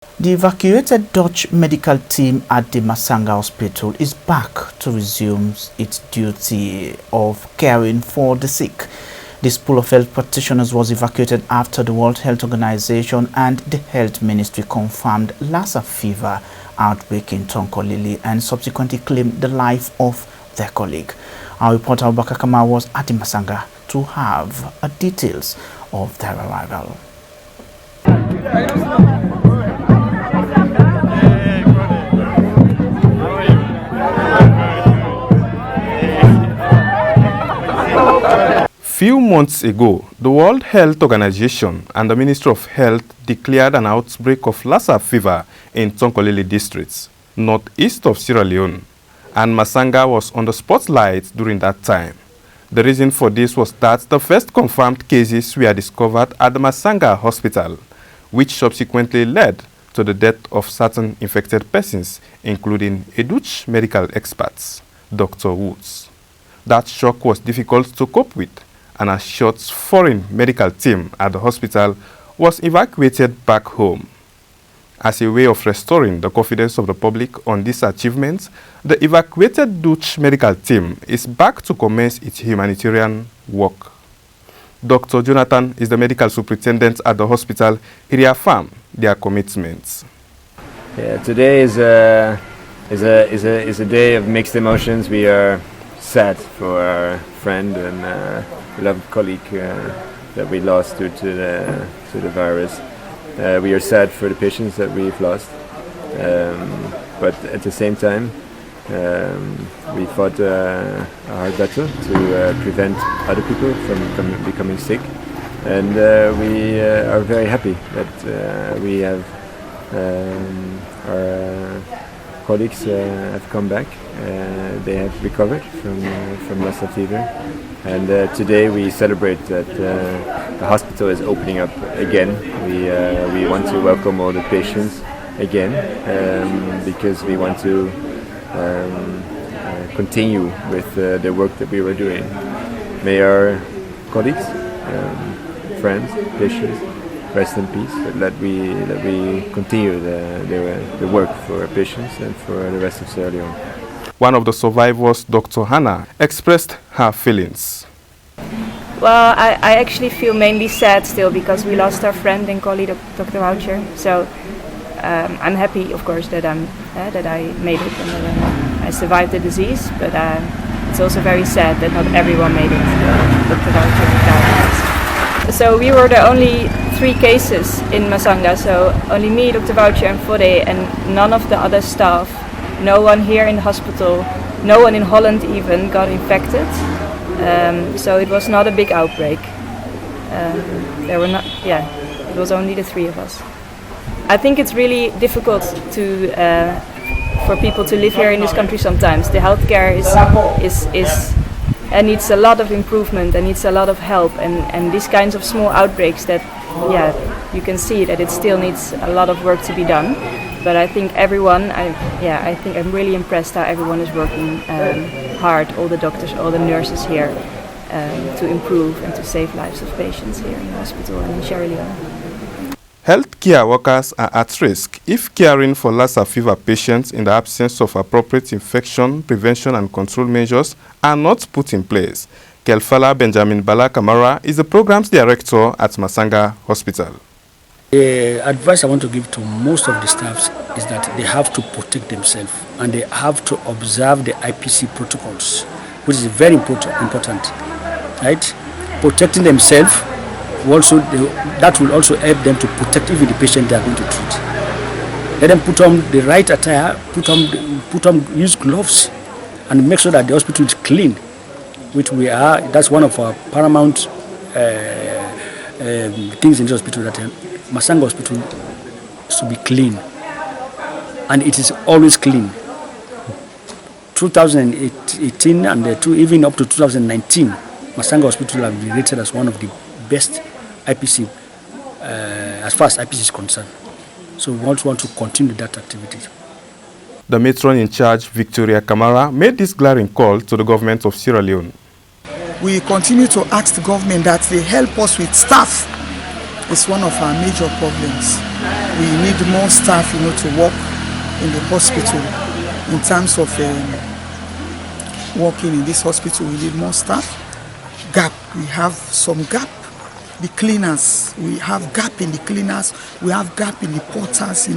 The evacuated Dutch medical team at the Masanga Hospital is back to resume its duty of caring for the sick. This pool of health practitioners was evacuated after the World Health Organization and the Health Ministry confirmed Lassa fever outbreak in Tonkolili and subsequently claimed the life of their colleague. Our reporter Abubakar Kamal was at the Masanga to have details of their arrival. Few months ago, the World Health Organization and the Ministry of Health declared an outbreak of Lassa fever in Tonkolili districts, northeast of Sierra Leone, and Masanga was on the spotlight during that time. The reason for this was that the first confirmed cases were discovered at the Masanga Hospital, which subsequently led to the death of certain infected persons, including a Dutch medical expert, Dr. Woods. That shock was difficult to cope with, and a short foreign medical team at the hospital was evacuated back home. As a way of restoring the confidence of the public on these achievements, the evacuated Dutch medical team is back to commence its humanitarian work. Dr. Jonathan is the medical superintendent at the hospital. He reaffirmed their commitments. Yeah, today is a day of mixed emotions. We are sad for our friend and beloved colleague that we lost due to the virus. We are sad for the patients that we've lost, but at the same time we fought a hard battle to prevent other people from becoming sick, and we are very happy that we have our colleagues have come back. They have recovered from Lassa fever, and today we celebrate that the hospital is opening up again. We want to welcome all the patients again because we want to continue with the work that we were doing. May our colleagues, friends, patients rest in peace, but let we continue the work for our patients and for the rest of Sierra Leone. One of the survivors, Dr. Hannah, expressed her feelings. Well, I actually feel mainly sad still because we lost our friend and colleague, Dr. Voucher. So I'm happy, of course, that I made it and that I survived the disease. But it's also very sad that not everyone made it. Dr. Voucher died. So we were the only 3 cases in Masanga. So only me, Dr. Voucher, and Fode, and none of the other staff. No one here in the hospital, no one in Holland even got infected. So it was not a big outbreak. It was only the 3 of us. I think it's really difficult for people to live here in this country sometimes. The healthcare needs a lot of improvement and needs a lot of help, and these kinds of small outbreaks that, you can see that it still needs a lot of work to be done. But I think everyone, I think I'm really impressed how everyone is working hard, all the doctors, all the nurses here, to improve and to save lives of patients here in the hospital and in Sierra Leone. Healthcare workers are at risk if caring for Lassa fever patients in the absence of appropriate infection prevention and control measures are not put in place. Kelfala Benjamin Bala Kamara is the programs director at Masanga Hospital. The advice I want to give to most of the staffs is that they have to protect themselves and they have to observe the IPC protocols, which is very important, right? Protecting themselves, that will also help them to protect even the patient they are going to treat. Let them put on the right attire, use gloves, and make sure that the hospital is clean, which we are. That's one of our paramount things in the hospital, that Masanga Hospital should be clean, and it is always clean. 2018 and even up to 2019, Masanga Hospital have been rated as one of the best IPC as far as IPC is concerned. So we also want to continue that activity. The matron in charge, Victoria Kamara, made this glaring call to the government of Sierra Leone. We continue to ask the government that they help us with staff. It's one of our major problems. We need more staff, to work in the hospital. In terms of working in this hospital, we need more staff. Gap, we have some gap. The cleaners, we have gap in the cleaners. We have gap in the porters,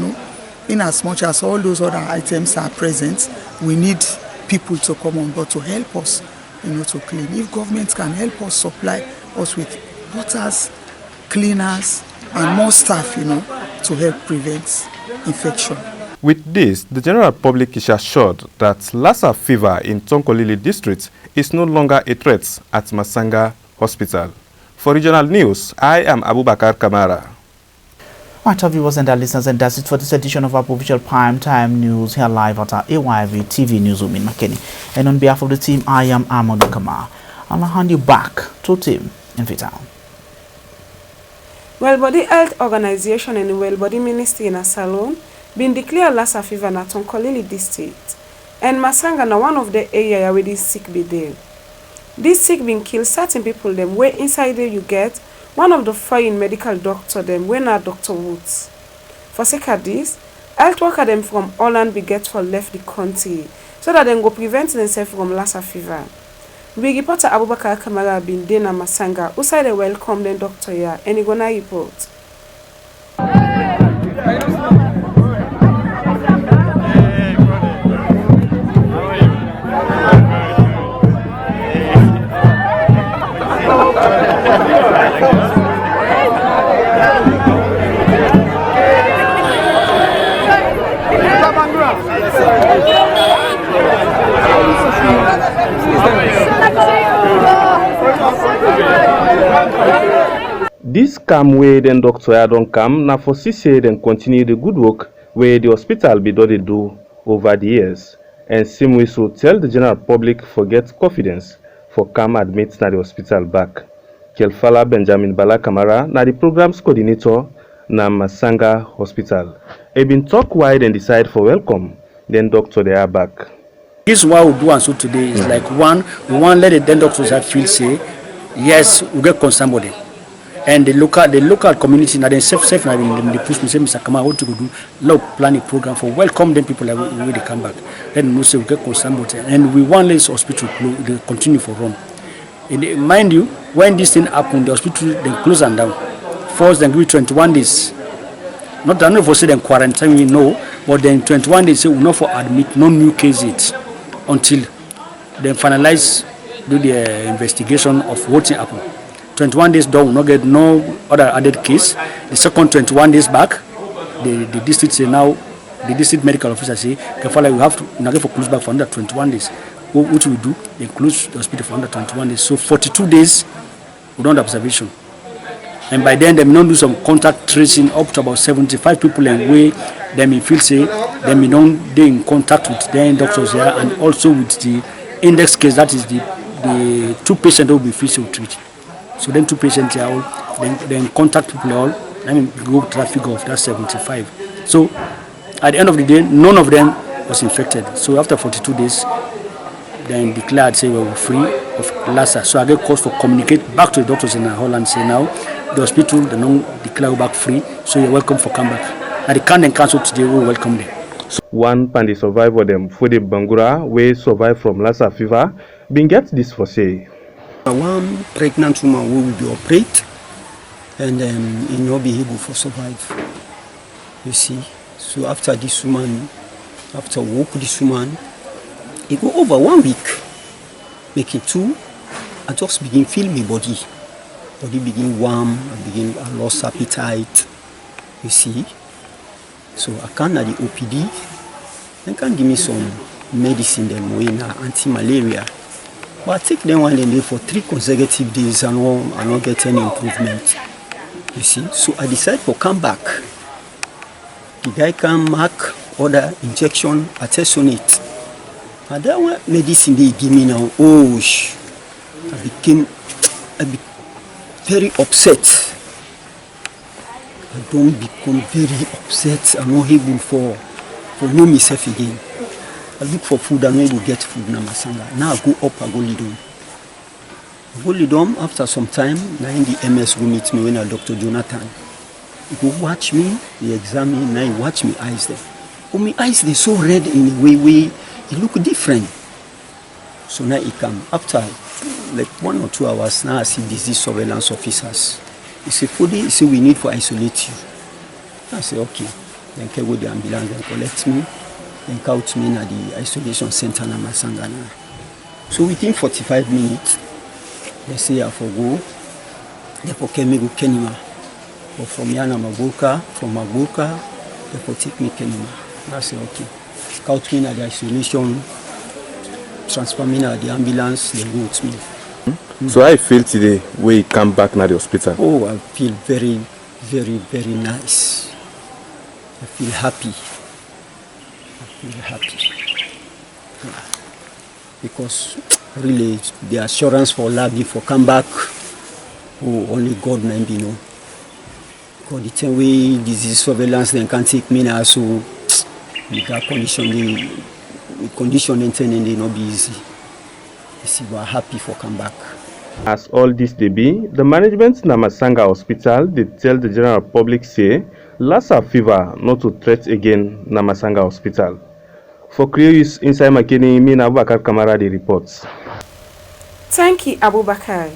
In as much as all those other items are present, we need people to come on board to help us, to clean. If government can help us supply us with porters, cleaners, and more staff, to help prevent infection. With this, the general public is assured that Lassa fever in Tonkolili district is no longer a threat at Masanga Hospital. For regional news, I am Abubakar Kamara. Right, our viewers and our listeners, and that's it for this edition of our provincial prime time news here live at our AYV TV newsroom in Makeni. And on behalf of the team, I am Amadou Kamara. I'll hand you back to Tim in Vital. Well Body Health Organization and Well Body Ministry in a salon been declared Lassa fever na Tonkolili district. And Masanga na one of the area where this sick be there. This sick been kill certain people them where inside there you get one of the foreign medical doctor them when are Dr. Woods. For sake of this, health worker them from Holland be get for left the country so that they go prevent themselves from Lassa fever. We reporter Abubakar Kamara been there na Masanga who say they welcome the doctor here and he gonna report. This calm way then Dr. don't come now for say then continue the good work where the hospital be done do over the years. And same way so tell the general public forget confidence for come admit na the hospital back. Kelfala Benjamin Bala Kamara na the program's coordinator na Masanga Hospital. He been talk wide and decide for welcome, then doctor they are back. This is what we do and so today is like one, we want to let the then doctors that feel say, yes, we get concerned about them. And the local community now they safe now they push me say Mr. Kama what to go do look plan a program for welcome them people when they come back. Then we say we get concerned about it. And we want this hospital they continue for run. And mind you, when this thing happened, the hospital then close and down. First then give you 21 days. Not that for say then quarantine we know, but then 21 days say we not for admit no new cases until they finalize do the investigation of what happened. 21 days done, we not get no other added case. The second 21 days back, the district say now, the district medical officer say, we have to not get for close back for under 21 days. What we do, they close the hospital for under 21 days. So 42 days, we don't have observation. And by then, they may not do some contact tracing up to about 75 people and way. They may feel say, they may not be in contact with their doctors here and also with the index case, that is the 2 patients that will be physically treated. So then 2 patients are all, then contact people all, I mean, go to that figure of that 75. So at the end of the day, none of them was infected. So after 42 days, then declared, say, we were free of Lassa. So I get calls for communicate back to the doctors in Holland, say now, the hospital, they don't declare back free, so you're welcome for come back. And they can't then cancel today, we welcome them. One pandi survivor them for the Bangura, we survive from Lassa fever, been get this for say. One pregnant woman who will be operated and he not be able to survive. You see, so after this woman, after work this woman, it go over 1 week, make it 2. I just begin feel my body begin warm, I lost appetite. You see, so I can't at the OPD. They can give me some medicine, them way now anti-malaria. But I take them one day for 3 consecutive days and I not get any improvement. You see, so I decide to come back. The guy can mark other injection, I test on it. And that one medicine they give me now, I became very upset. I don't become very upset. I'm not able for know myself again. I look for food and I will get food in Masanga. Now I go up, I go Lidom. After some time, now in the MS will meet me when I Dr. Jonathan. He go watch me, he examine, now he watch me eyes there. Oh, my eyes they so red in a way it look different. So now he come after like 1 or 2 hours. Now I see disease surveillance officers. He say, Fodi, he say we need to isolate you. I say okay. Then can go the ambulance and collect me. Then count me at the isolation center na Masanga now. So within 45 minutes, they say I for go. They for carry me go Kenima. But from Yana Magoka, from Magoka, they for take me Kenima. I say okay. Count me at the isolation, transfer me at the ambulance, then go with me. So how you feel today when you come back to the hospital? Oh, I feel very, very, very nice. I feel happy. Yeah. Because really the assurance for Labi for come back, oh, only God may be know. Because the time we disease surveillance then can't take me now, so the condition intended not be easy. You see, we're happy for come back. As all this they be, the management in Masanga Hospital they tell the general public say Lassa fever not to threat again in Masanga Hospital. For Crews inside Makeni, me and Abubakar Kamara the reports. Thank you, Abubakar.